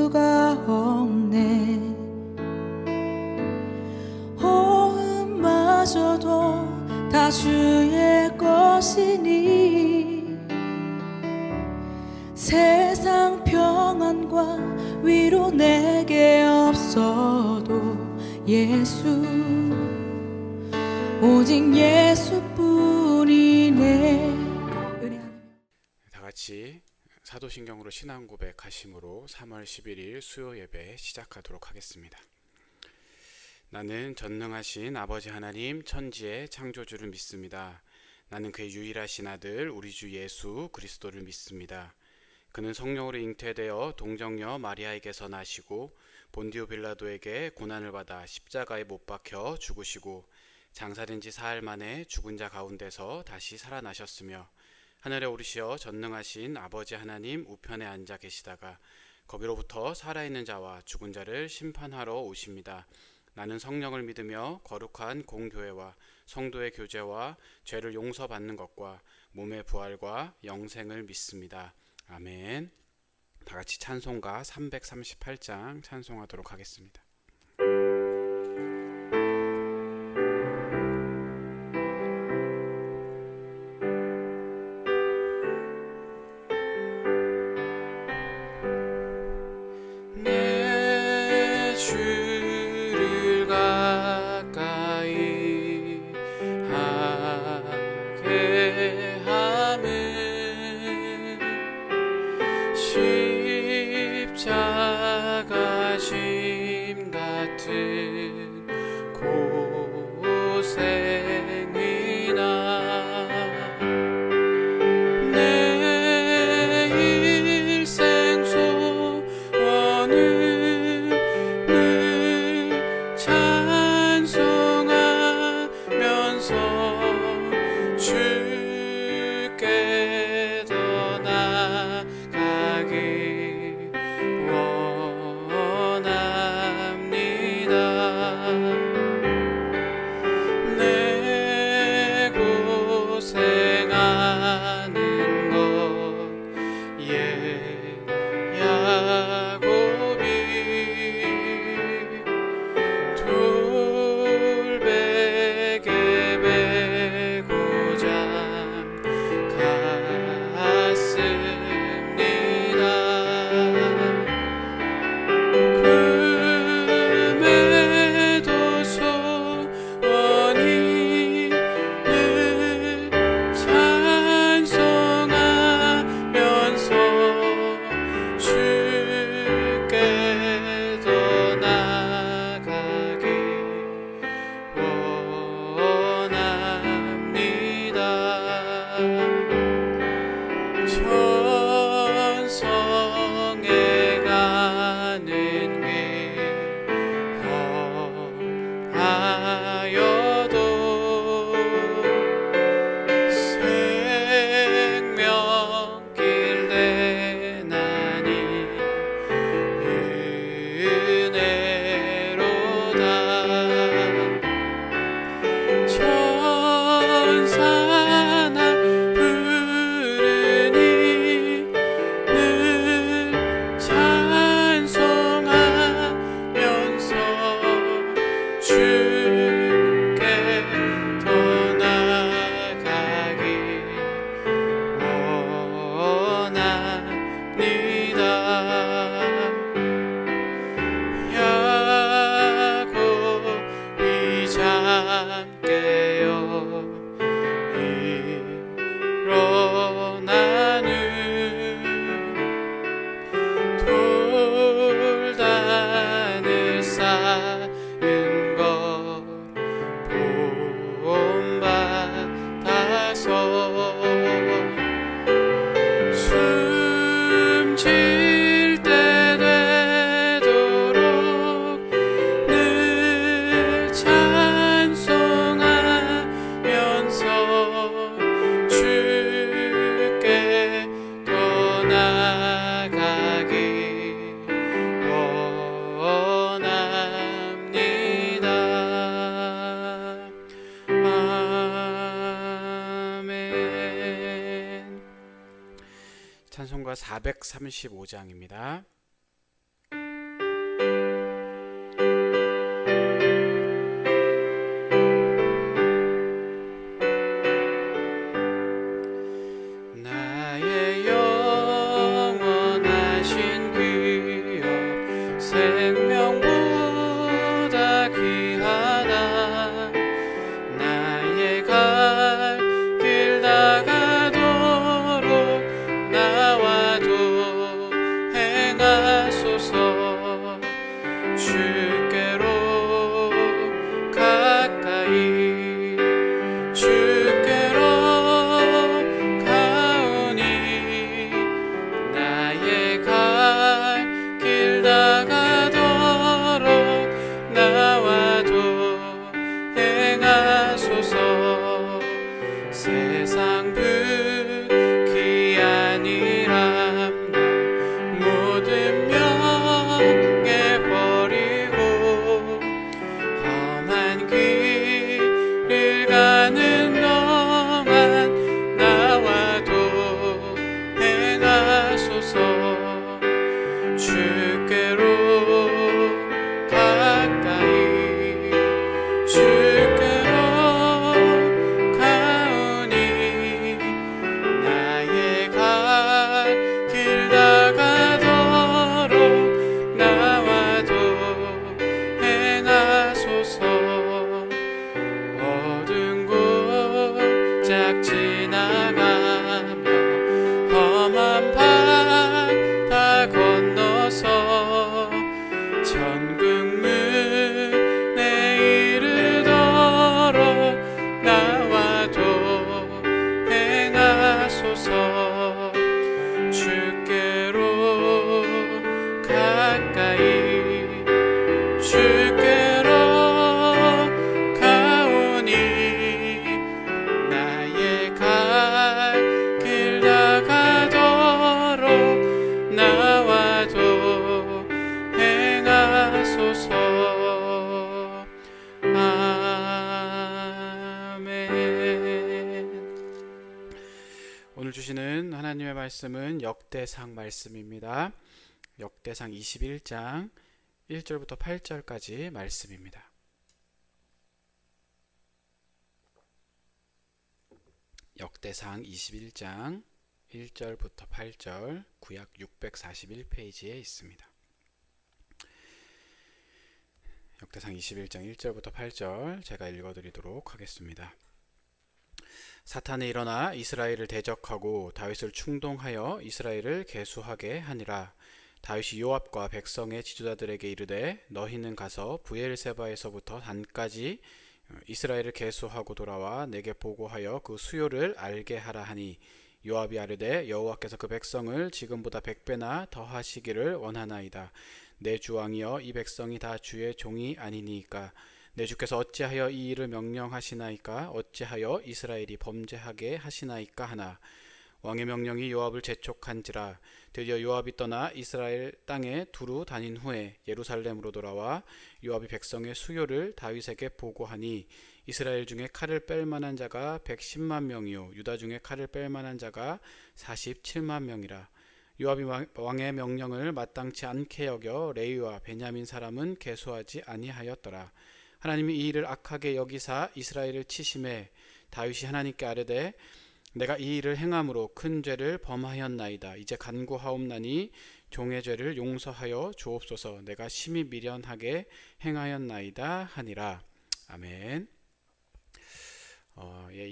수가 없네. 호흡마저도 다 주의 것이니 세상 평안과 위로 내게 없어도 예수, 오직 예수뿐이네. 다 같이 사도신경으로 신앙 고백하심으로 3월 11일 수요 예배 시작하도록 하겠습니다. 나는 전능하신 아버지 하나님 천지의 창조주를 믿습니다. 나는 그의 유일하신 아들 우리 주 예수 그리스도를 믿습니다. 그는 성령으로 잉태되어 동정녀 마리아에게서 나시고 본디오 빌라도에게 고난을 받아 십자가에 못 박혀 죽으시고 장사된 지 사흘 만에 죽은 자 가운데서 다시 살아나셨으며 하늘에 오르시어 전능하신 아버지 하나님 우편에 앉아 계시다가 거기로부터 살아있는 자와 죽은 자를 심판하러 오십니다. 나는 성령을 믿으며 거룩한 공교회와 성도의 교제와 죄를 용서받는 것과 몸의 부활과 영생을 믿습니다. 아멘. 다 같이 찬송가 338장 찬송하도록 하겠습니다. 내 주를 가까이 하게 함은 십자가 짐 같은 고생이나 내 일생 소원은 늘 찬송하면서 주께 더 나아가기 원합니다. 내 고생하는 것 옛 야곱이 돌베개 베고자 갔습니다. 금에도 소원이 늘 찬송하면서 주께 더 나아가기 원합니다. 천성에 가는 길 험하여도 생명길 내나니 은혜로다. 천사나 부르니 늘 찬송하면서 주께 더 나아가기 원합니다. 야곱이 잠 깨어 일어나는 돌단을 쌓은 것 본받아서 숨질 때 되도록 늘 찬송하면서 주께 더 나아가기 원합니다. 아멘. 찬송가 435장입니다. 살짝 지나가며 험한 바다 건너서 천국문에 이르도록 나와도 행하소서. 주께로 가까이 주께로 가오니 나의 갈 길 나가도록 나와도 행하소서. 아멘. 오늘 주시는 하나님의 말씀은 역대상 말씀입니다. 역대상 21장 1절부터 8절까지 말씀입니다. 역대상 21장 1절부터 8절, 구약 641페이지에 있습니다. 역대상 21장 1절부터 8절 제가 읽어드리도록 하겠습니다. 사탄이 일어나 이스라엘을 대적하고 다윗을 충동하여 이스라엘을 계수하게 하니라. 다윗이 요압과 백성의 지도자들에게 이르되 너희는 가서 브엘세바에서부터 단까지 이스라엘을 계수하고 돌아와 내게 보고하여 그 수요를 알게 하라 하니, 요압이 아뢰되 여호와께서 그 백성을 지금보다 100배나 더하시기를 원하나이다. 내 주왕이여, 이 백성이 다 주의 종이 아니니까 내 주께서 어찌하여 이 일을 명령하시나이까? 어찌하여 이스라엘이 범죄하게 하시나이까 하나, 왕의 명령이 요압을 재촉한지라. 드디어 요압이 떠나 이스라엘 땅에 두루 다닌 후에 예루살렘으로 돌아와 요압이 백성의 수요를 다윗에게 보고하니, 이스라엘 중에 칼을 뺄 만한 자가 110만 명이요 유다 중에 칼을 뺄 만한 자가 47만 명이라. 요압이 왕의 명령을 마땅치 않게 여겨 레위와 베냐민 사람은 계수하지 아니하였더라. 하나님이 이 일을 악하게 여기사 이스라엘을 치심해 다윗이 하나님께 아뢰되 내가 이 일을 행함으로 큰 죄를 범하였나이다. 이제 간구하옵나니 종의 죄를 용서하여 주옵소서. 내가 심히 미련하게 행하였나이다 하니라. 아멘.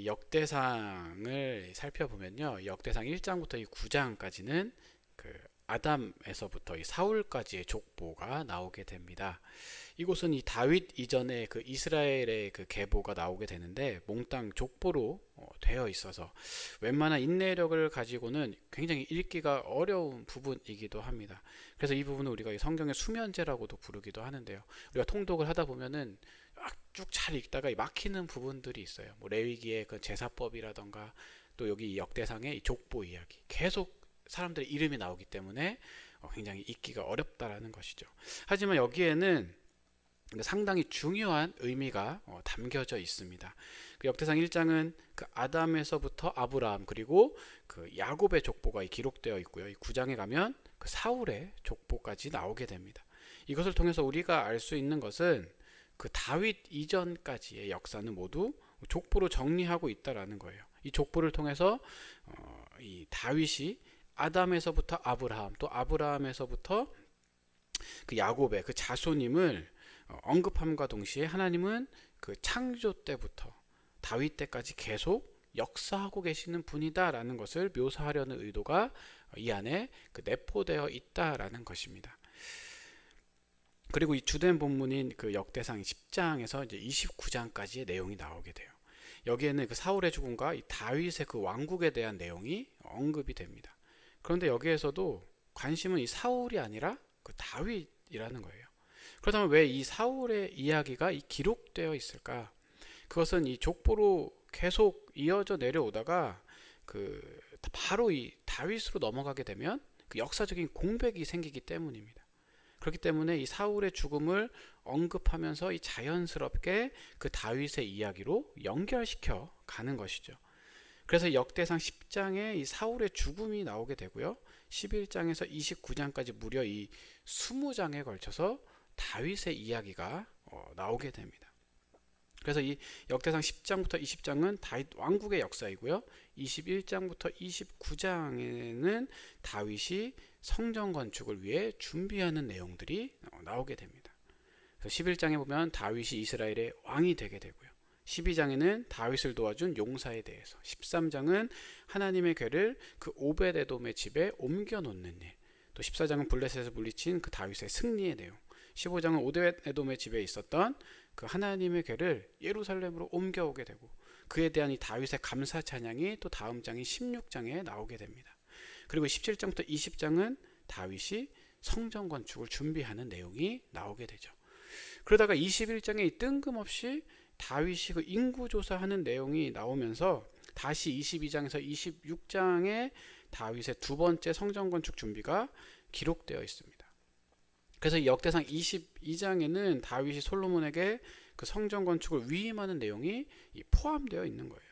역대상을 살펴보면요, 역대상 1장부터 이 9장까지는 아담에서부터 이 사울까지의 족보가 나오게 됩니다. 이곳은 이 다윗 이전에 그 이스라엘의 그 계보가 나오게 되는데 몽땅 족보로 되어 있어서 웬만한 인내력을 가지고는 굉장히 읽기가 어려운 부분이기도 합니다. 그래서 이 부분을 우리가 성경의 수면제라고도 부르기도 하는데요. 우리가 통독을 하다 보면은 쭉 잘 읽다가 막히는 부분들이 있어요. 뭐 레위기의 그 제사법이라던가 또 여기 역대상의 이 족보 이야기, 계속 사람들의 이름이 나오기 때문에 굉장히 읽기가 어렵다라는 것이죠. 하지만 여기에는 상당히 중요한 의미가 담겨져 있습니다. 그 역대상 1장은 그 아담에서부터 아브라함 그리고 그 야곱의 족보가 기록되어 있고요. 이 9장에 가면 그 사울의 족보까지 나오게 됩니다. 이것을 통해서 우리가 알 수 있는 것은 그 다윗 이전까지의 역사는 모두 족보로 정리하고 있다라는 거예요. 이 족보를 통해서 이 다윗이 아담에서부터 아브라함, 또 아브라함에서부터 그 야곱의 그 자손임을 언급함과 동시에 하나님은 그 창조 때부터 다윗 때까지 계속 역사하고 계시는 분이다라는 것을 묘사하려는 의도가 이 안에 그 내포되어 있다라는 것입니다. 그리고 이 주된 본문인 그 역대상 10장에서 이제 29장까지의 내용이 나오게 돼요. 여기에는 그 사울의 죽음과 이 다윗의 그 왕국에 대한 내용이 언급이 됩니다. 그런데 여기에서도 관심은 이 사울이 아니라 그 다윗이라는 거예요. 그렇다면 왜 이 사울의 이야기가 기록되어 있을까? 그것은 이 족보로 계속 이어져 내려오다가 바로 이 다윗으로 넘어가게 되면 그 역사적인 공백이 생기기 때문입니다. 그렇기 때문에 이 사울의 죽음을 언급하면서 이 자연스럽게 그 다윗의 이야기로 연결시켜 가는 것이죠. 그래서 역대상 10장에 이 사울의 죽음이 나오게 되고요. 11장에서 29장까지 무려 이 20장에 걸쳐서 다윗의 이야기가 나오게 됩니다. 그래서 이 역대상 10장부터 20장은 다윗 왕국의 역사이고요. 21장부터 29장에는 다윗이 성전 건축을 위해 준비하는 내용들이 나오게 됩니다. 그래서 11장에 보면 다윗이 이스라엘의 왕이 되게 되고요. 12장에는 다윗을 도와준 용사에 대해서, 13장은 하나님의 궤를 그 오벳에돔의 집에 옮겨 놓는 일, 또 14장은 블레셋에서 물리친 그 다윗의 승리의 내용, 15장은 오벳에돔의 집에 있었던 그 하나님의 궤를 예루살렘으로 옮겨오게 되고 그에 대한 이 다윗의 감사 찬양이 또 다음 장인 16장에 나오게 됩니다. 그리고 17장부터 20장은 다윗이 성전 건축을 준비하는 내용이 나오게 되죠. 그러다가 21장에 이 뜬금없이 다윗이 그 인구조사하는 내용이 나오면서 다시 22장에서 26장에 다윗의 두 번째 성전 건축 준비가 기록되어 있습니다. 그래서 이 역대상 22장에는 다윗이 솔로몬에게 그 성전 건축을 위임하는 내용이 포함되어 있는 거예요.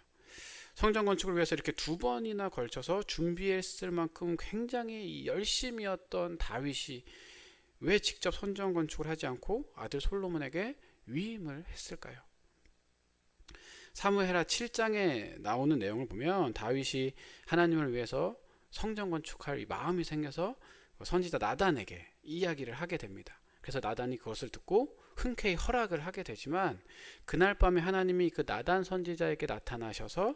성전 건축을 위해서 이렇게 두 번이나 걸쳐서 준비했을 만큼 굉장히 열심이었던 다윗이 왜 직접 성전 건축을 하지 않고 아들 솔로몬에게 위임을 했을까요? 사무엘하 7장에 나오는 내용을 보면 다윗이 하나님을 위해서 성전 건축할 마음이 생겨서 선지자 나단에게 이야기를 하게 됩니다. 그래서 나단이 그것을 듣고 흔쾌히 허락을 하게 되지만 그날 밤에 하나님이 그 나단 선지자에게 나타나셔서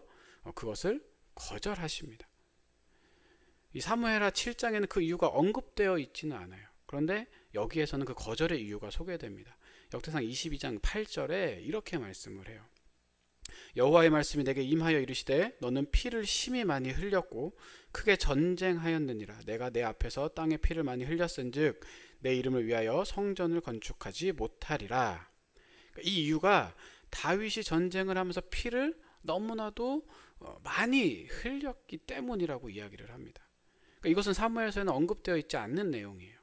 그것을 거절하십니다. 이 사무엘하 7장에는 그 이유가 언급되어 있지는 않아요. 그런데 여기에서는 그 거절의 이유가 소개됩니다. 역대상 22장 8절에 이렇게 말씀을 해요. 여호와의 말씀이 내게 임하여 이르시되 너는 피를 심히 많이 흘렸고 크게 전쟁하였느니라. 내가 내 앞에서 땅에 피를 많이 흘렸은즉 내 이름을 위하여 성전을 건축하지 못하리라. 이 이유가 다윗이 전쟁을 하면서 피를 너무나도 많이 흘렸기 때문이라고 이야기를 합니다. 이것은 사무엘서에는 언급되어 있지 않는 내용이에요.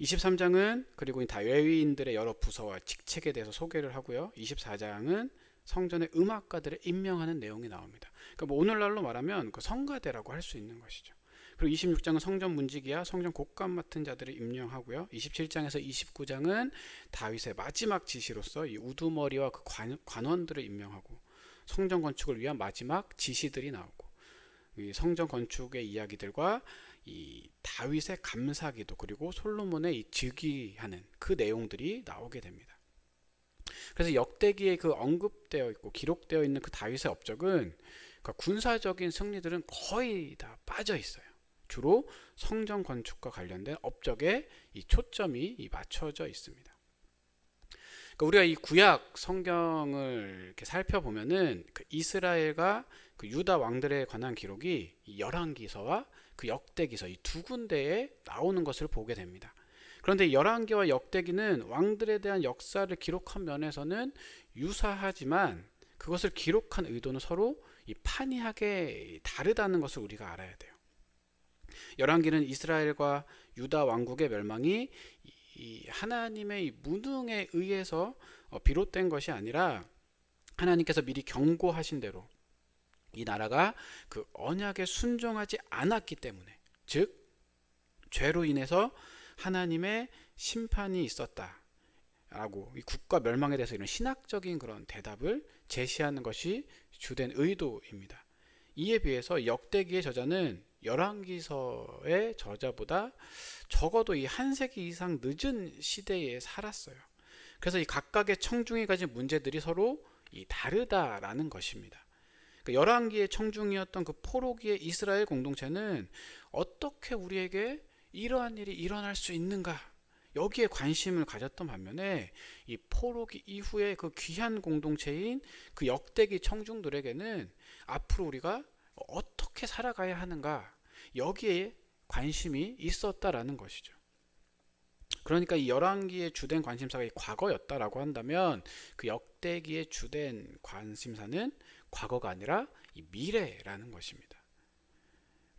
23장은 그리고 레위인들의 여러 부서와 직책에 대해서 소개를 하고요. 24장은 성전의 음악가들을 임명하는 내용이 나옵니다. 그러니까 뭐 오늘날로 말하면 그 성가대라고 할 수 있는 것이죠. 그리고 26장은 성전 문지기와 성전 곡감 맡은 자들을 임명하고요. 27장에서 29장은 다윗의 마지막 지시로서 이 우두머리와 그 관원들을 임명하고 성전 건축을 위한 마지막 지시들이 나오고 이 성전 건축의 이야기들과 이 다윗의 감사기도 그리고 솔로몬의 이 즉위하는 그 내용들이 나오게 됩니다. 그래서 역대기에 그 언급되어 있고 기록되어 있는 그 다윗의 업적은 그러니까 군사적인 승리들은 거의 다 빠져 있어요. 주로 성전 건축과 관련된 업적에 이 초점이 맞춰져 있습니다. 그러니까 우리가 이 구약 성경을 이렇게 살펴보면은 그 이스라엘과 그 유다 왕들에 관한 기록이 이 열왕기서와 그 역대기서 이 두 군데에 나오는 것을 보게 됩니다. 그런데 열왕기와 역대기는 왕들에 대한 역사를 기록한 면에서는 유사하지만 그것을 기록한 의도는 서로 이 판이하게 다르다는 것을 우리가 알아야 돼요. 열왕기는 이스라엘과 유다 왕국의 멸망이 이 하나님의 이 무능에 의해서 비롯된 것이 아니라 하나님께서 미리 경고하신 대로 이 나라가 그 언약에 순종하지 않았기 때문에, 즉 죄로 인해서 하나님의 심판이 있었다라고 이 국가 멸망에 대해서 이런 신학적인 그런 대답을 제시하는 것이 주된 의도입니다. 이에 비해서 역대기의 저자는 열왕기서의 저자보다 적어도 이 한 세기 이상 늦은 시대에 살았어요. 그래서 이 각각의 청중이 가진 문제들이 서로 이 다르다라는 것입니다. 열왕기의 청중이었던 그 포로기의 이스라엘 공동체는 어떻게 우리에게 이러한 일이 일어날 수 있는가, 여기에 관심을 가졌던 반면에 이 포로기 이후에 그 귀한 공동체인 그 역대기 청중들에게는 앞으로 우리가 어떻게 살아가야 하는가, 여기에 관심이 있었다라는 것이죠. 그러니까 이 열왕기의 주된 관심사가 이 과거였다라고 한다면 그 역대기의 주된 관심사는 과거가 아니라 이 미래라는 것입니다.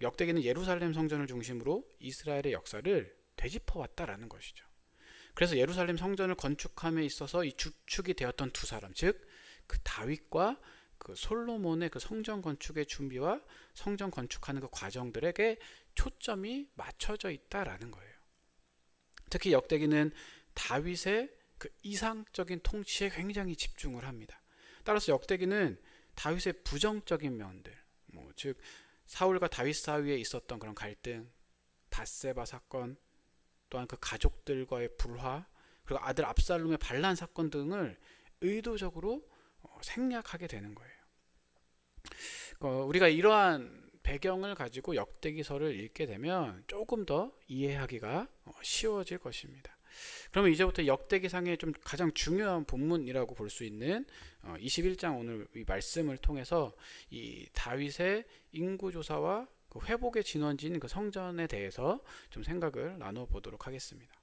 역대기는 예루살렘 성전을 중심으로 이스라엘의 역사를 되짚어왔다라는 것이죠. 그래서 예루살렘 성전을 건축함에 있어서 이 주축이 되었던 두 사람, 즉 그 다윗과 그 솔로몬의 그 성전 건축의 준비와 성전 건축하는 그 과정들에게 초점이 맞춰져 있다라는 거예요. 특히 역대기는 다윗의 그 이상적인 통치에 굉장히 집중을 합니다. 따라서 역대기는 다윗의 부정적인 면들, 즉 사울과 다윗 사이에 있었던 그런 갈등, 밧세바 사건, 또한 그 가족들과의 불화, 그리고 아들 압살롬의 반란 사건 등을 의도적으로 생략하게 되는 거예요. 우리가 이러한 배경을 가지고 역대기서를 읽게 되면 조금 더 이해하기가 쉬워질 것입니다. 그러면 이제부터 역대기상의 좀 가장 중요한 본문이라고 볼 수 있는 21장 오늘 이 말씀을 통해서 이 다윗의 인구조사와 그 회복의 진원지인 그 성전에 대해서 좀 생각을 나눠보도록 하겠습니다.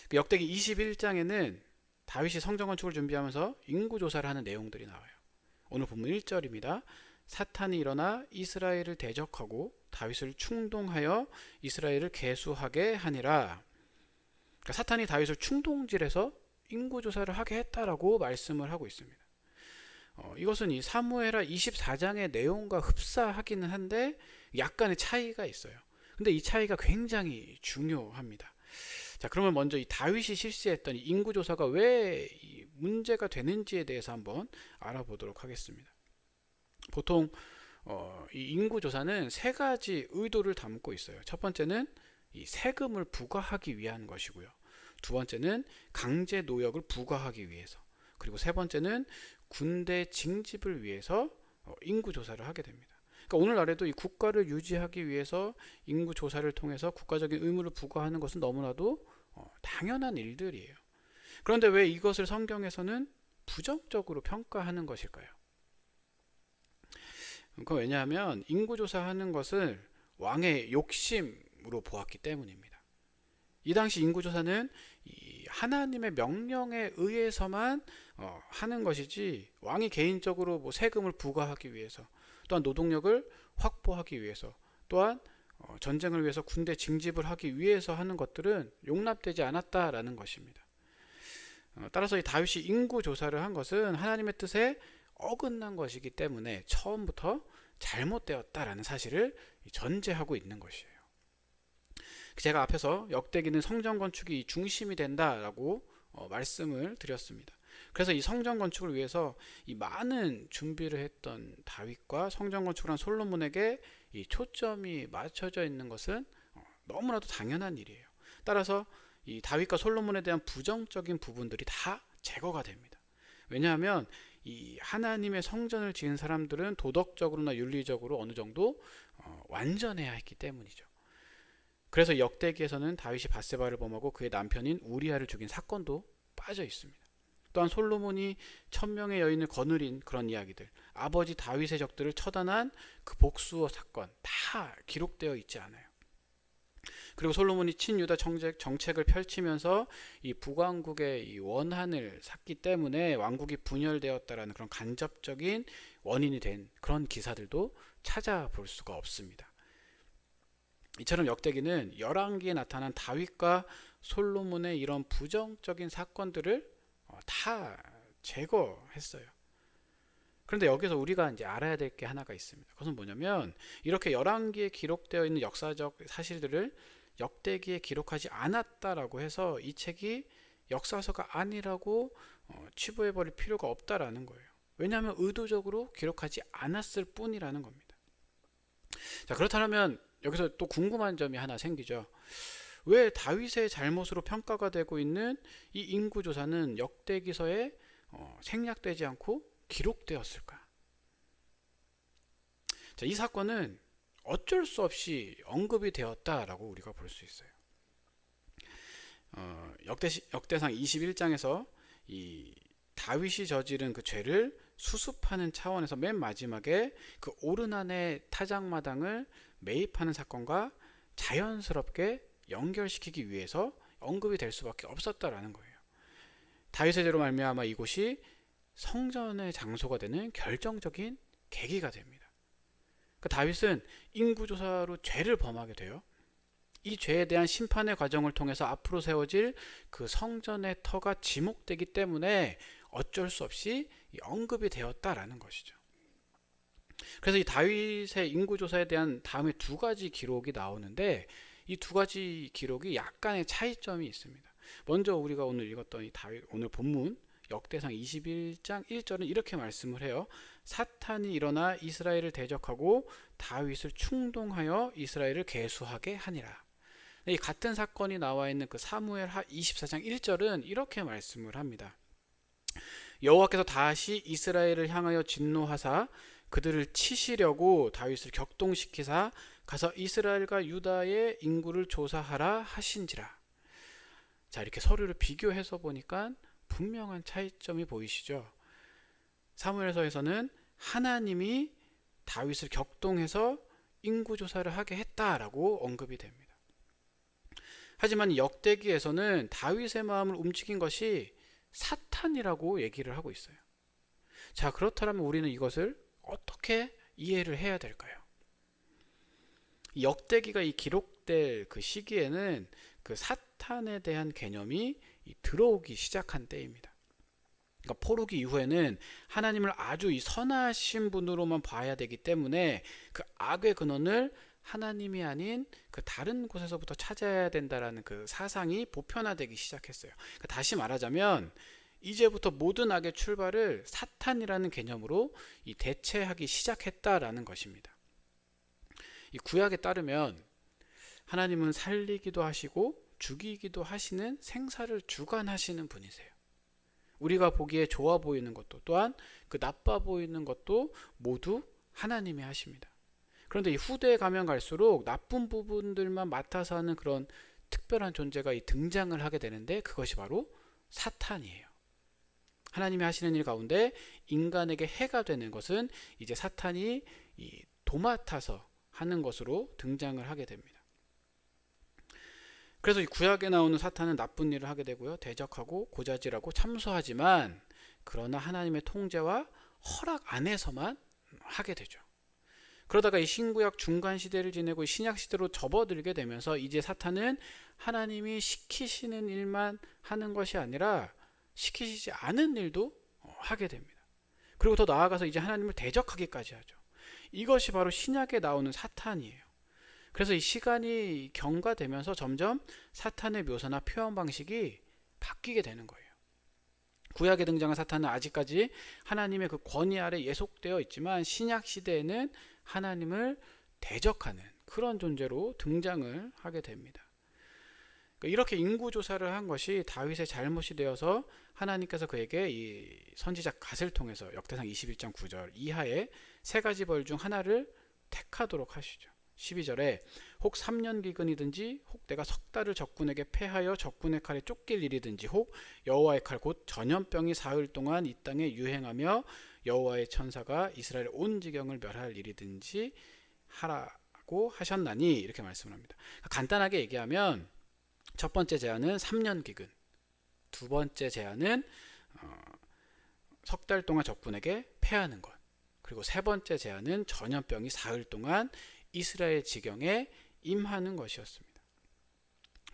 그 역대기 21장에는 다윗이 성전 건축을 준비하면서 인구조사를 하는 내용들이 나와요. 오늘 본문 1절입니다. 사탄이 일어나 이스라엘을 대적하고 다윗을 충동하여 이스라엘을 계수하게 하니라. 그러니까 사탄이 다윗을 충동질해서 인구조사를 하게 했다라고 말씀을 하고 있습니다. 이것은 이 사무엘하 24장의 내용과 흡사하기는 한데 약간의 차이가 있어요. 근데 이 차이가 굉장히 중요합니다. 자, 그러면 먼저 이 다윗이 실시했던 이 인구조사가 왜 문제가 되는지에 대해서 한번 알아보도록 하겠습니다. 보통 이 인구조사는 세 가지 의도를 담고 있어요. 첫 번째는 이 세금을 부과하기 위한 것이고요. 두 번째는 강제 노역을 부과하기 위해서, 그리고 세 번째는 군대 징집을 위해서 인구조사를 하게 됩니다. 그러니까 오늘날에도 이 국가를 유지하기 위해서 인구조사를 통해서 국가적인 의무를 부과하는 것은 너무나도 당연한 일들이에요. 그런데 왜 이것을 성경에서는 부정적으로 평가하는 것일까요? 그건 왜냐하면 인구조사하는 것을 왕의 욕심으로 보았기 때문입니다. 이 당시 인구조사는 이 하나님의 명령에 의해서만 하는 것이지 왕이 개인적으로 뭐 세금을 부과하기 위해서, 또한 노동력을 확보하기 위해서, 또한 전쟁을 위해서 군대 징집을 하기 위해서 하는 것들은 용납되지 않았다라는 것입니다. 따라서 이 다윗이 인구조사를 한 것은 하나님의 뜻에 어긋난 것이기 때문에 처음부터 잘못되었다라는 사실을 전제하고 있는 것이에요. 제가 앞에서 역대기는 성전 건축이 중심이 된다라고 말씀을 드렸습니다. 그래서 이 성전 건축을 위해서 이 많은 준비를 했던 다윗과 성전 건축을 한 솔로몬에게 이 초점이 맞춰져 있는 것은 너무나도 당연한 일이에요. 따라서 이 다윗과 솔로몬에 대한 부정적인 부분들이 다 제거가 됩니다. 왜냐하면 이 하나님의 성전을 지은 사람들은 도덕적으로나 윤리적으로 어느 정도 완전해야 했기 때문이죠. 그래서 역대기에서는 다윗이 밧세바를 범하고 그의 남편인 우리아를 죽인 사건도 빠져 있습니다. 또한 솔로몬이 1000명의 여인을 거느린 그런 이야기들, 아버지 다윗의 적들을 처단한 그 복수어 사건 다 기록되어 있지 않아요. 그리고 솔로몬이 친유다 정책을 펼치면서 이 북왕국의 이 원한을 샀기 때문에 왕국이 분열되었다라는 그런 간접적인 원인이 된 그런 기사들도 찾아볼 수가 없습니다. 이처럼 역대기는 열왕기에 나타난 다윗과 솔로몬의 이런 부정적인 사건들을 다 제거했어요. 그런데 여기서 우리가 이제 알아야 될 게 하나가 있습니다. 그것은 뭐냐면 이렇게 열왕기에 기록되어 있는 역사적 사실들을 역대기에 기록하지 않았다라고 해서 이 책이 역사서가 아니라고 치부해버릴 필요가 없다라는 거예요. 왜냐하면 의도적으로 기록하지 않았을 뿐이라는 겁니다. 자, 그렇다면 여기서 또 궁금한 점이 하나 생기죠. 왜 다윗의 잘못으로 평가가 되고 있는 이 인구조사는 역대기서에 생략되지 않고 기록되었을까? 자, 이 사건은 어쩔 수 없이 언급이 되었다라고 우리가 볼 수 있어요. 역대상 21장에서 이 다윗이 저지른 그 죄를 수습하는 차원에서 맨 마지막에 그 오르난의 타작마당을 매입하는 사건과 자연스럽게 연결시키기 위해서 언급이 될 수밖에 없었다라는 거예요. 다윗의 죄로 말미암아 이곳이 성전의 장소가 되는 결정적인 계기가 됩니다. 다윗은 인구조사로 죄를 범하게 돼요. 이 죄에 대한 심판의 과정을 통해서 앞으로 세워질 그 성전의 터가 지목되기 때문에 어쩔 수 없이 언급이 되었다라는 것이죠. 그래서 이 다윗의 인구조사에 대한 다음에 두 가지 기록이 나오는데 이 두 가지 기록이 약간의 차이점이 있습니다. 먼저 우리가 오늘 읽었던 이 다윗 오늘 본문 역대상 21장 1절은 이렇게 말씀을 해요. 사탄이 일어나 이스라엘을 대적하고 다윗을 충동하여 이스라엘을 계수하게 하니라. 이 같은 사건이 나와 있는 그 사무엘하 24장 1절은 이렇게 말씀을 합니다. 여호와께서 다시 이스라엘을 향하여 진노하사 그들을 치시려고 다윗을 격동시키사 가서 이스라엘과 유다의 인구를 조사하라 하신지라. 자, 이렇게 서류를 비교해서 보니까 분명한 차이점이 보이시죠? 사무엘서에서는 하나님이 다윗을 격동해서 인구조사를 하게 했다라고 언급이 됩니다. 하지만 역대기에서는 다윗의 마음을 움직인 것이 사탄이라고 얘기를 하고 있어요. 자, 그렇다면 우리는 이것을 어떻게 이해를 해야 될까요? 역대기가 이 기록될 그 시기에는 그 사탄에 대한 개념이 들어오기 시작한 때입니다. 그러니까 포로기 이후에는 하나님을 아주 이 선하신 분으로만 봐야 되기 때문에 그 악의 근원을 하나님이 아닌 그 다른 곳에서부터 찾아야 된다라는 그 사상이 보편화되기 시작했어요. 그러니까 다시 말하자면 이제부터 모든 악의 출발을 사탄이라는 개념으로 이 대체하기 시작했다라는 것입니다. 이 구약에 따르면 하나님은 살리기도 하시고 죽이기도 하시는 생사를 주관하시는 분이세요. 우리가 보기에 좋아 보이는 것도 또한 그 나빠 보이는 것도 모두 하나님이 하십니다. 그런데 이 후대에 가면 갈수록 나쁜 부분들만 맡아서 하는 그런 특별한 존재가 이 등장을 하게 되는데 그것이 바로 사탄이에요. 하나님이 하시는 일 가운데 인간에게 해가 되는 것은 이제 사탄이 이 도맡아서 하는 것으로 등장을 하게 됩니다. 그래서 이 구약에 나오는 사탄은 나쁜 일을 하게 되고요. 대적하고 고자질하고 참소하지만 그러나 하나님의 통제와 허락 안에서만 하게 되죠. 그러다가 이 신구약 중간 시대를 지내고 신약 시대로 접어들게 되면서 이제 사탄은 하나님이 시키시는 일만 하는 것이 아니라 시키시지 않은 일도 하게 됩니다. 그리고 더 나아가서 이제 하나님을 대적하기까지 하죠. 이것이 바로 신약에 나오는 사탄이에요. 그래서 이 시간이 경과되면서 점점 사탄의 묘사나 표현 방식이 바뀌게 되는 거예요. 구약에 등장한 사탄은 아직까지 하나님의 그 권위 아래 예속되어 있지만 신약 시대에는 하나님을 대적하는 그런 존재로 등장을 하게 됩니다. 이렇게 인구조사를 한 것이 다윗의 잘못이 되어서 하나님께서 그에게 이 선지자 갓을 통해서 역대상 21장 9절 이하의 세 가지 벌 중 하나를 택하도록 하시죠. 12절에 혹 3년 기근이든지 혹 내가 석 달을 적군에게 패하여 적군의 칼에 쫓길 일이든지 혹 여호와의 칼 곧 전염병이 사흘 동안 이 땅에 유행하며 여호와의 천사가 이스라엘 온 지경을 멸할 일이든지 하라고 하셨나니 이렇게 말씀을 합니다. 간단하게 얘기하면 첫 번째 제안은 3년 기근, 두 번째 제안은 석 달 동안 적군에게 패하는 것, 그리고 세 번째 제안은 전염병이 사흘 동안 이스라엘 지경에 임하는 것이었습니다.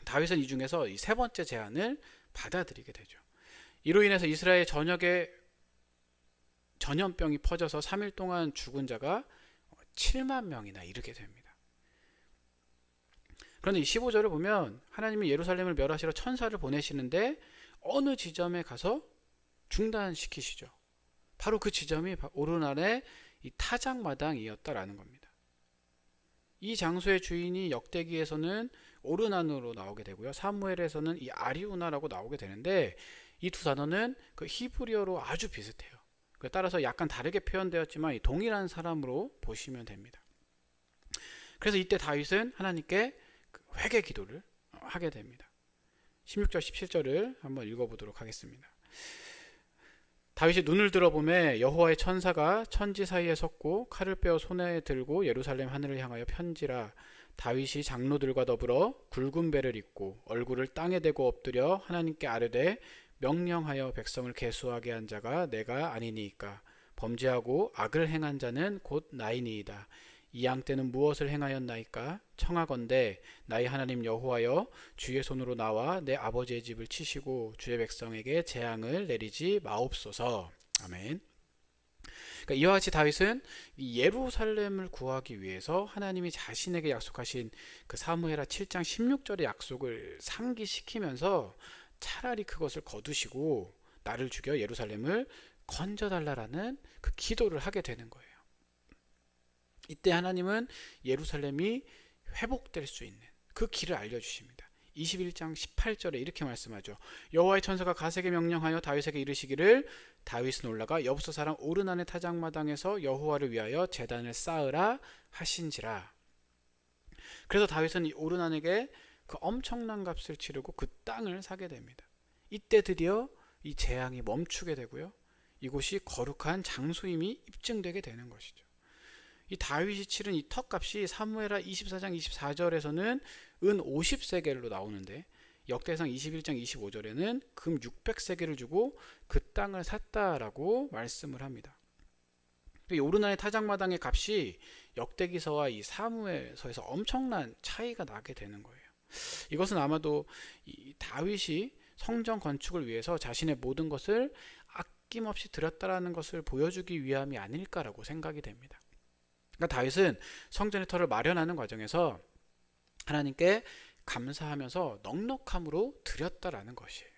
다윗은 이 중에서 이 세 번째 제안을 받아들이게 되죠. 이로 인해서 이스라엘 전역에 전염병이 퍼져서 3일 동안 죽은 자가 7만 명이나 이르게 됩니다. 그런데 이 15절을 보면 하나님이 예루살렘을 멸하시러 천사를 보내시는데 어느 지점에 가서 중단시키시죠. 바로 그 지점이 오르날의 이 타작마당이었다라는 겁니다. 이 장소의 주인이 역대기에서는 오르난으로 나오게 되고요. 사무엘에서는 이 아리우나라고 나오게 되는데 이 두 단어는 그 히브리어로 아주 비슷해요. 따라서 약간 다르게 표현되었지만 동일한 사람으로 보시면 됩니다. 그래서 이때 다윗은 하나님께 회개 기도를 하게 됩니다. 16절 17절을 한번 읽어보도록 하겠습니다. 다윗이 눈을 들어보매 여호와의 천사가 천지 사이에 섰고 칼을 빼어 손에 들고 예루살렘 하늘을 향하여 편지라. 다윗이 장로들과 더불어 굵은 배를 입고 얼굴을 땅에 대고 엎드려 하나님께 아뢰되 명령하여 백성을 계수하게 한 자가 내가 아니니이까. 범죄하고 악을 행한 자는 곧 나이니이다. 이 양 때는 무엇을 행하였나이까? 청하건대 나의 하나님 여호와여 주의 손으로 나와 내 아버지의 집을 치시고 주의 백성에게 재앙을 내리지 마옵소서. 아멘. 그러니까 이와 같이 다윗은 예루살렘을 구하기 위해서 하나님이 자신에게 약속하신 그 사무엘하 7장 16절의 약속을 상기시키면서 차라리 그것을 거두시고 나를 죽여 예루살렘을 건져달라라는 그 기도를 하게 되는 거예요. 이때 하나님은 예루살렘이 회복될 수 있는 그 길을 알려주십니다. 21장 18절에 이렇게 말씀하죠. 여호와의 천사가 갓에게 명령하여 다윗에게 이르시기를 다윗은 올라가 여부스 사람 오르난의 타작마당에서 여호와를 위하여 제단을 쌓으라 하신지라. 그래서 다윗은 이 오르난에게 그 엄청난 값을 치르고 그 땅을 사게 됩니다. 이때 드디어 이 재앙이 멈추게 되고요. 이곳이 거룩한 장소임이 입증되게 되는 것이죠. 이 다윗이 치른 이 턱값이 사무엘하 24장 24절에서는 은 50세겔로 나오는데 역대상 21장 25절에는 금 600세겔을 주고 그 땅을 샀다라고 말씀을 합니다. 이 오르난의 타작마당의 값이 역대기서와 이 사무엘서에서 엄청난 차이가 나게 되는 거예요. 이것은 아마도 이 다윗이 성전 건축을 위해서 자신의 모든 것을 아낌없이 드렸다라는 것을 보여주기 위함이 아닐까라고 생각이 됩니다. 그러니까 다윗은 성전의 터를 마련하는 과정에서 하나님께 감사하면서 넉넉함으로 드렸다라는 것이에요.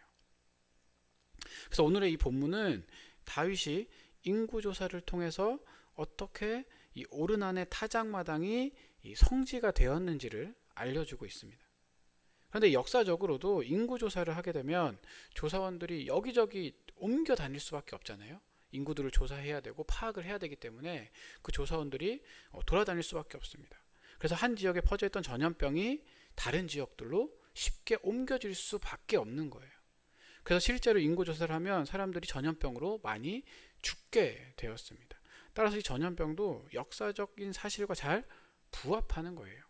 그래서 오늘의 이 본문은 다윗이 인구조사를 통해서 어떻게 이 오르난의 타작마당이 이 성지가 되었는지를 알려주고 있습니다. 그런데 역사적으로도 인구조사를 하게 되면 조사원들이 여기저기 옮겨 다닐 수밖에 없잖아요. 인구들을 조사해야 되고 파악을 해야 되기 때문에 그 조사원들이 돌아다닐 수밖에 없습니다. 그래서 한 지역에 퍼져있던 전염병이 다른 지역들로 쉽게 옮겨질 수밖에 없는 거예요. 그래서 실제로 인구조사를 하면 사람들이 전염병으로 많이 죽게 되었습니다. 따라서 이 전염병도 역사적인 사실과 잘 부합하는 거예요.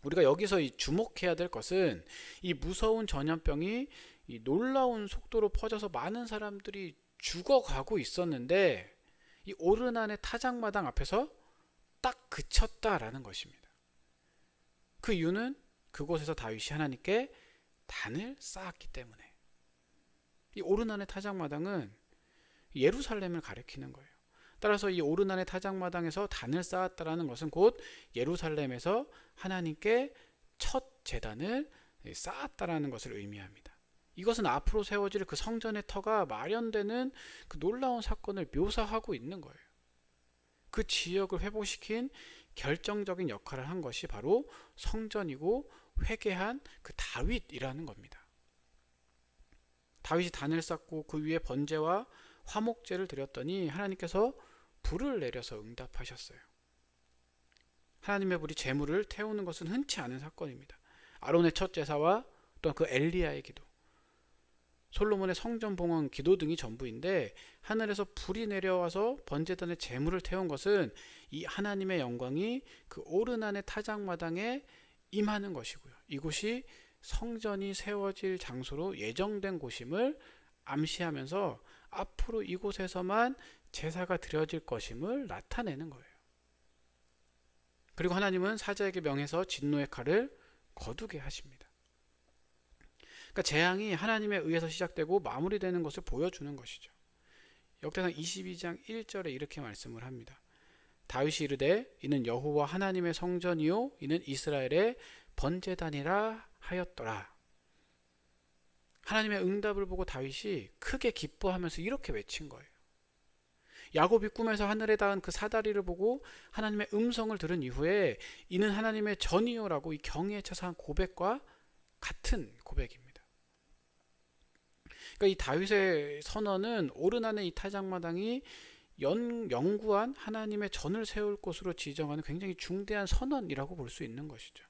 우리가 여기서 주목해야 될 것은 이 무서운 전염병이 이 놀라운 속도로 퍼져서 많은 사람들이 죽어가고 있었는데 이 오르난의 타작마당 앞에서 딱 그쳤다라는 것입니다. 그 이유는 그곳에서 다윗이 하나님께 단을 쌓았기 때문에. 이 오르난의 타작마당은 예루살렘을 가리키는 거예요. 따라서 이 오르난의 타작마당에서 단을 쌓았다라는 것은 곧 예루살렘에서 하나님께 첫 제단을 쌓았다라는 것을 의미합니다. 이것은 앞으로 세워질 그 성전의 터가 마련되는 그 놀라운 사건을 묘사하고 있는 거예요. 그 지역을 회복시킨 결정적인 역할을 한 것이 바로 성전이고 회개한 그 다윗이라는 겁니다. 다윗이 단을 쌓고 그 위에 번제와 화목제를 드렸더니 하나님께서 불을 내려서 응답하셨어요. 하나님의 불이 제물을 태우는 것은 흔치 않은 사건입니다. 아론의 첫 제사와 또한 그 엘리야의 기도, 솔로몬의 성전 봉헌 기도 등이 전부인데 하늘에서 불이 내려와서 번제단의 제물을 태운 것은 이 하나님의 영광이 그 오르난의 타작마당에 임하는 것이고요. 이곳이 성전이 세워질 장소로 예정된 곳임을 암시하면서 앞으로 이곳에서만 제사가 드려질 것임을 나타내는 거예요. 그리고 하나님은 사자에게 명해서 진노의 칼을 거두게 하십니다. 그러니까 재앙이 하나님에 의해서 시작되고 마무리되는 것을 보여주는 것이죠. 역대상 22장 1절에 이렇게 말씀을 합니다. 다윗이 이르되 이는 여호와 하나님의 성전이요 이는 이스라엘의 번제단이라 하였더라. 하나님의 응답을 보고 다윗이 크게 기뻐하면서 이렇게 외친 거예요. 야곱이 꿈에서 하늘에 닿은 그 사다리를 보고 하나님의 음성을 들은 이후에 이는 하나님의 전이요라고 이 경의에 차서 한 고백과 같은 고백입니다. 그러니까 이 다윗의 선언은 오르난의 이 타작마당이 영구한 하나님의 전을 세울 곳으로 지정하는 굉장히 중대한 선언이라고 볼 수 있는 것이죠.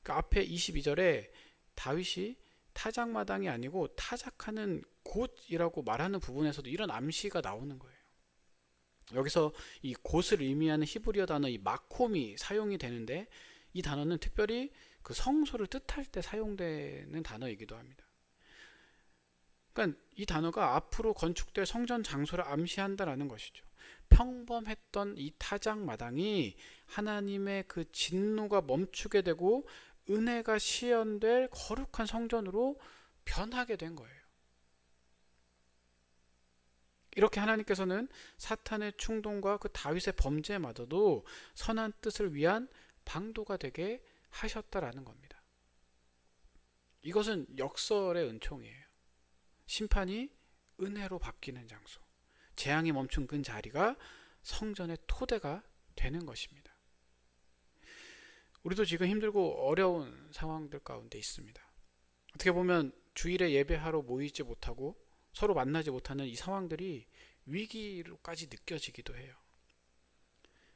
그러니까 앞에 22절에 다윗이 타작마당이 아니고 타작하는 곳이라고 말하는 부분에서도 이런 암시가 나오는 거예요. 여기서 이 곳을 의미하는 히브리어 단어 이 마콤이 사용이 되는데 이 단어는 특별히 그 성소를 뜻할 때 사용되는 단어이기도 합니다. 그러니까 이 단어가 앞으로 건축될 성전 장소를 암시한다라는 것이죠. 평범했던 이 타작마당이 하나님의 그 진노가 멈추게 되고 은혜가 시연될 거룩한 성전으로 변하게 된 거예요. 이렇게 하나님께서는 사탄의 충동과 그 다윗의 범죄마저도 선한 뜻을 위한 방도가 되게 하셨다라는 겁니다. 이것은 역설의 은총이에요. 심판이 은혜로 바뀌는 장소, 재앙이 멈춘 그 자리가 성전의 토대가 되는 것입니다. 우리도 지금 힘들고 어려운 상황들 가운데 있습니다. 어떻게 보면 주일에 예배하러 모이지 못하고 서로 만나지 못하는 이 상황들이 위기로까지 느껴지기도 해요.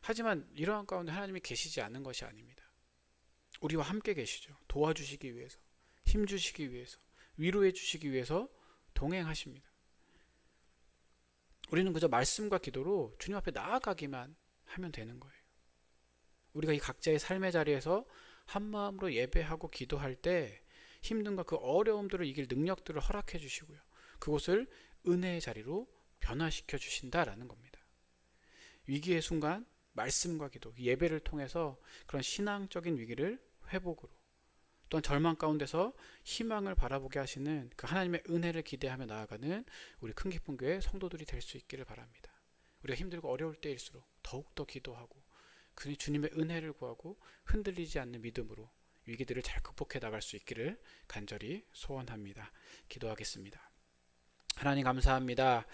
하지만 이러한 가운데 하나님이 계시지 않은 것이 아닙니다. 우리와 함께 계시죠. 도와주시기 위해서, 힘주시기 위해서, 위로해 주시기 위해서 동행하십니다. 우리는 그저 말씀과 기도로 주님 앞에 나아가기만 하면 되는 거예요. 우리가 이 각자의 삶의 자리에서 한 마음으로 예배하고 기도할 때 힘든과 그 어려움들을 이길 능력들을 허락해 주시고요. 그곳을 은혜의 자리로 변화시켜 주신다라는 겁니다. 위기의 순간 말씀과 기도, 예배를 통해서 그런 신앙적인 위기를 회복으로, 또한 절망 가운데서 희망을 바라보게 하시는 그 하나님의 은혜를 기대하며 나아가는 우리 큰 기쁨 교회 성도들이 될 수 있기를 바랍니다. 우리가 힘들고 어려울 때일수록 더욱더 기도하고 그 주님의 은혜를 구하고 흔들리지 않는 믿음으로 위기들을 잘 극복해 나갈 수 있기를 간절히 소원합니다. 기도하겠습니다. 하나님 감사합니다.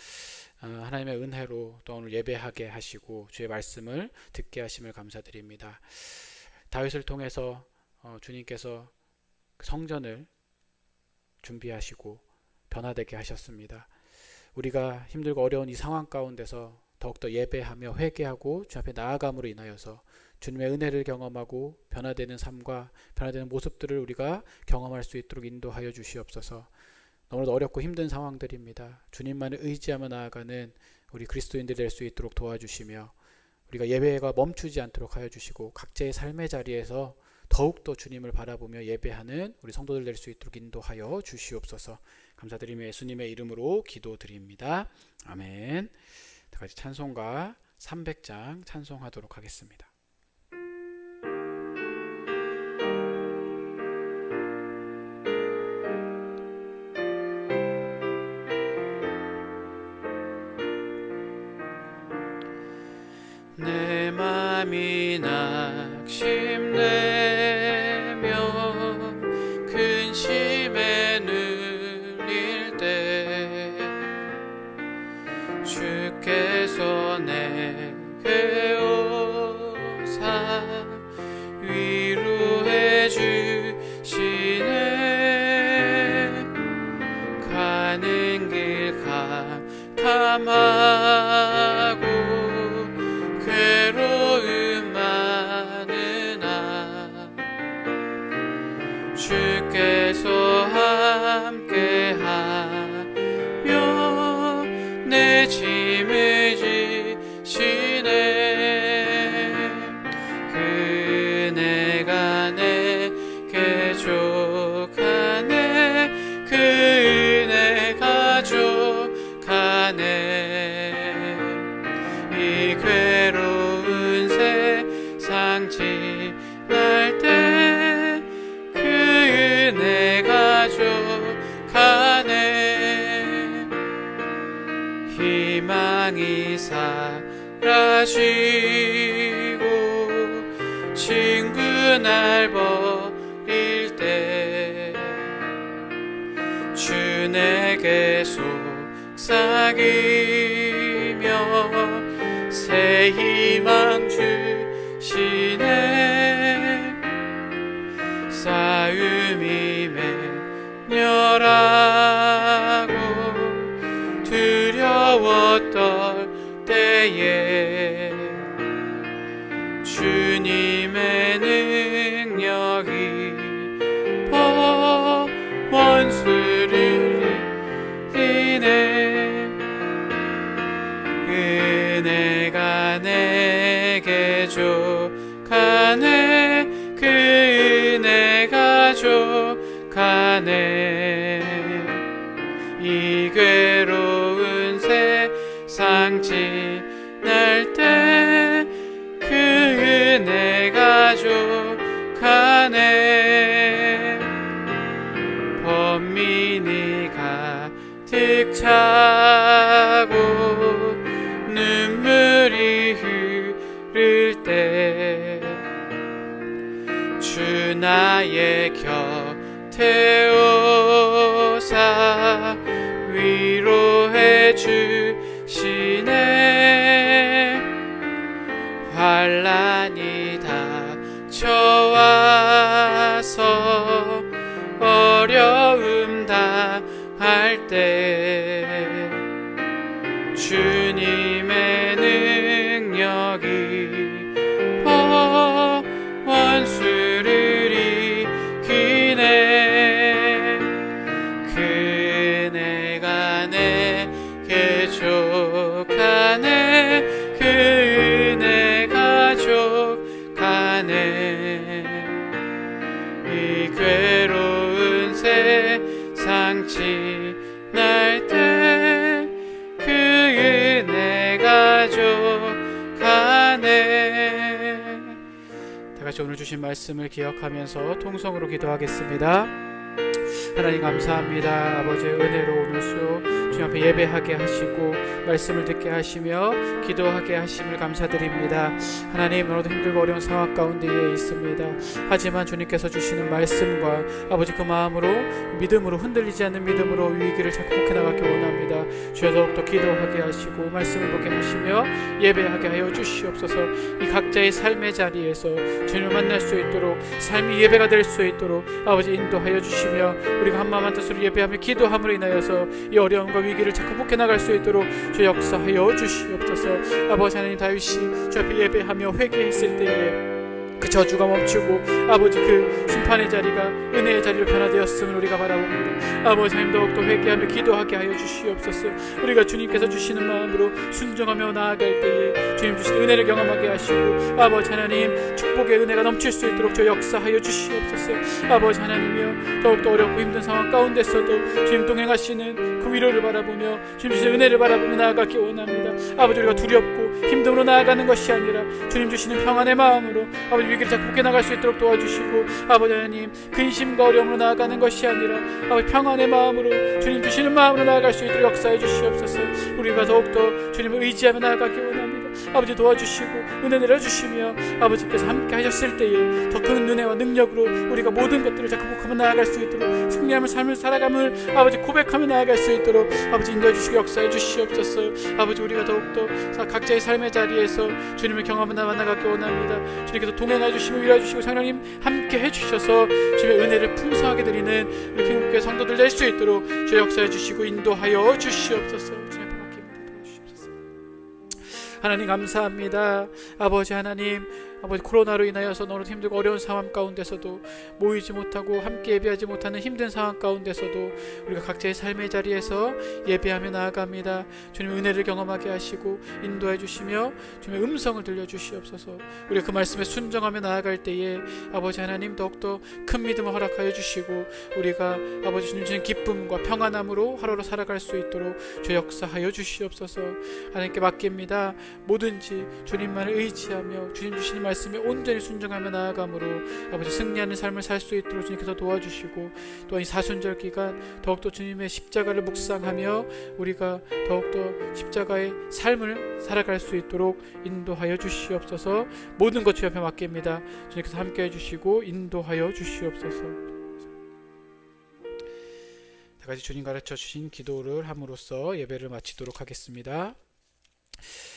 하나님의 은혜로 또 오늘 예배하게 하시고 주의 말씀을 듣게 하심을 감사드립니다. 다윗을 통해서 주님께서 성전을 준비하시고 변화되게 하셨습니다. 우리가 힘들고 어려운 이 상황 가운데서 더욱더 예배하며 회개하고 주 앞에 나아감으로 인하여서 주님의 은혜를 경험하고 변화되는 삶과 변화되는 모습들을 우리가 경험할 수 있도록 인도하여 주시옵소서. 너무나도 어렵고 힘든 상황들입니다. 주님만을 의지하며 나아가는 우리 그리스도인들 될 수 있도록 도와주시며 우리가 예배가 멈추지 않도록 하여 주시고 각자의 삶의 자리에서 더욱더 주님을 바라보며 예배하는 우리 성도들 될 수 있도록 인도하여 주시옵소서. 감사드리며 예수님의 이름으로 기도드립니다. 아멘. 다 같이 찬송가 300장 찬송하도록 하겠습니다. 내 맘이 낙심되며 근심에 눌릴 때 주께서 내게 오사 위로해 주시네. 가는 길 캄캄하고 괴로움 많으나 주께서 함께하며 내 짐을 지시네. 그네가 내게 족하네. 그 은혜가 족하네. 이 괴로운 세상 지날 때 그 은혜가 족하네. 희망이 사라지고 친구 날 버릴 때 주 내게 속삭이며 새 희망 주시네. 싸움이 맹렬하고 두려웠던 때에 주님의 능력이 원수를 이기네. 은혜가 내게 족하네. 그 은혜가 족하네. 이 괴로운 세상 지날 때 그 은혜가 족하네. 번민이 가득 차고 눈물이 흐를 때 주 나의 곁에 오사 위로해 주시네. 환난이 닥쳐올 닥쳐와서 어려움 당할 때 주님의 능력이 원수를 이기네. 그 은혜가 내게 족하네. 그 은혜가 족하네. 이 괴로운 세상 지날 때 그 은혜가 족하네. 다같이 오늘 주신 말씀을 기억하면서 통성으로 기도하겠습니다. 하나님 감사합니다. 아버지의 은혜로 오늘 수요 주님 앞에 예배하게 하시고 말씀을 듣게 하시며 기도하게 하심을 감사드립니다. 하나님, 오늘도 힘들고 어려운 상황 가운데에 있습니다. 하지만 주님께서 주시는 말씀과 아버지 그 마음으로 믿음으로 흔들리지 않는 믿음으로 위기를 자꾸 극복해나가기 원합니다. 주여 더욱더 기도하게 하시고 말씀을 보게 하시며 예배하게 하여 주시옵소서. 이 각자의 삶의 자리에서 주님을 만날 수 있도록 삶이 예배가 될 수 있도록 아버지 인도하여 주시며 우리가 한마음 한뜻으로 예배하며 기도함으로 인하여서 이 어려움과 위기를 자꾸 극복해 나갈 수 있도록 주 역사하여 주시옵소서. 아버지 하나님, 다윗이 주 앞에 예배하며 회개했을 때에 그 저주가 멈추고 아버지 그 심판의 자리가 은혜의 자리로 변화되었음을 우리가 바라봅니다. 아버지 하나님, 더욱더 회개하며 기도하게 하여 주시옵소서. 우리가 주님께서 주시는 마음으로 순종하며 나아갈 때에 주님 주신 은혜를 경험하게 하시고 아버지 하나님, 축복의 은혜가 넘칠 수 있도록 저 역사하여 주시옵소서. 아버지 하나님이여, 더욱더 어렵고 힘든 상황 가운데서도 주님 동행하시는 그 위로를 바라보며 주님 주신 은혜를 바라보며 나아가기 원합니다. 아버지, 우리가 두렵고 힘듦으로 나아가는 것이 아니라 주님 주시는 평안의 마음으로 아버지 위기를 자꾸 극복해 나갈 수 있도록 도와주시고 아버지 하나님, 근심과 어려움으로 나아가는 것이 아니라 아버지 평안의 마음으로 주님 주시는 마음으로 나아갈 수 있도록 역사해 주시옵소서. 우리가 더욱더 주님을 의지하며 나아가기 원합니다. 아버지 도와주시고 은혜 내려주시며 아버지께서 함께 하셨을 때에 더 큰 은혜와 능력으로 우리가 모든 것들을 자꾸 극복하며 나아갈 수 있도록 승리하며 삶을 살아감을 아버지 고백하며 나아갈 수 있도록 아버지 인도해 주시고 역사해 주시옵소서. 아버지, 우리가 더욱더 각자의 삶의 자리에서 주님을 경험하며 나아가기 원합니다. 주님께서 동행해 주시며 위로해 주시고 하나님 함께 해주셔서 주님의 은혜를 풍성하게 드리는 우리 필립교회 성도들 될 수 있도록 주 역사해 주시고 인도하여 주시옵소서. 주님 하나님 감사합니다. 아버지 하나님, 아버지 코로나로 인하여서 너무 힘들고 어려운 상황 가운데서도 모이지 못하고 함께 예배하지 못하는 힘든 상황 가운데서도 우리가 각자의 삶의 자리에서 예배하며 나아갑니다. 주님 은혜를 경험하게 하시고 인도해 주시며 주님의 음성을 들려주시옵소서. 우리가 그 말씀에 순종하며 나아갈 때에 아버지 하나님, 더욱더 큰 믿음을 허락하여 주시고 우리가 아버지 주님 주신 기쁨과 평안함으로 하루로 살아갈 수 있도록 주 역사하여 주시옵소서. 하나님께 맡깁니다. 뭐든지 주님만을 의지하며 주님 주시는 말씀에 온전히 순종하며 나아감으로 아버지 승리하는 삶을 살 수 있도록 주님께서 도와주시고, 또한 이 사순절 기간 더욱더 주님의 십자가를 묵상하며 우리가 더욱더 십자가의 삶을 살아갈 수 있도록 인도하여 주시옵소서. 모든 것 주 옆에 맡깁니다. 주님께서 함께 해주시고 인도하여 주시옵소서. 다 같이 주님 가르쳐 주신 기도를 함으로써 예배를 마치도록 하겠습니다.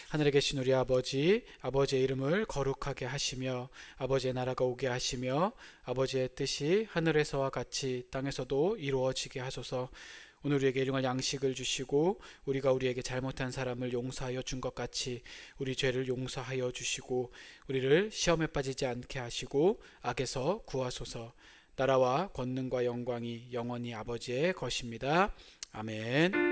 하늘에 계신 우리 아버지, 아버지의 이름을 거룩하게 하시며 아버지의 나라가 오게 하시며 아버지의 뜻이 하늘에서와 같이 땅에서도 이루어지게 하소서. 오늘 우리에게 일용할 양식을 주시고 우리가 우리에게 잘못한 사람을 용서하여 준 것 같이 우리 죄를 용서하여 주시고 우리를 시험에 빠지지 않게 하시고 악에서 구하소서. 나라와 권능과 영광이 영원히 아버지의 것입니다. 아멘.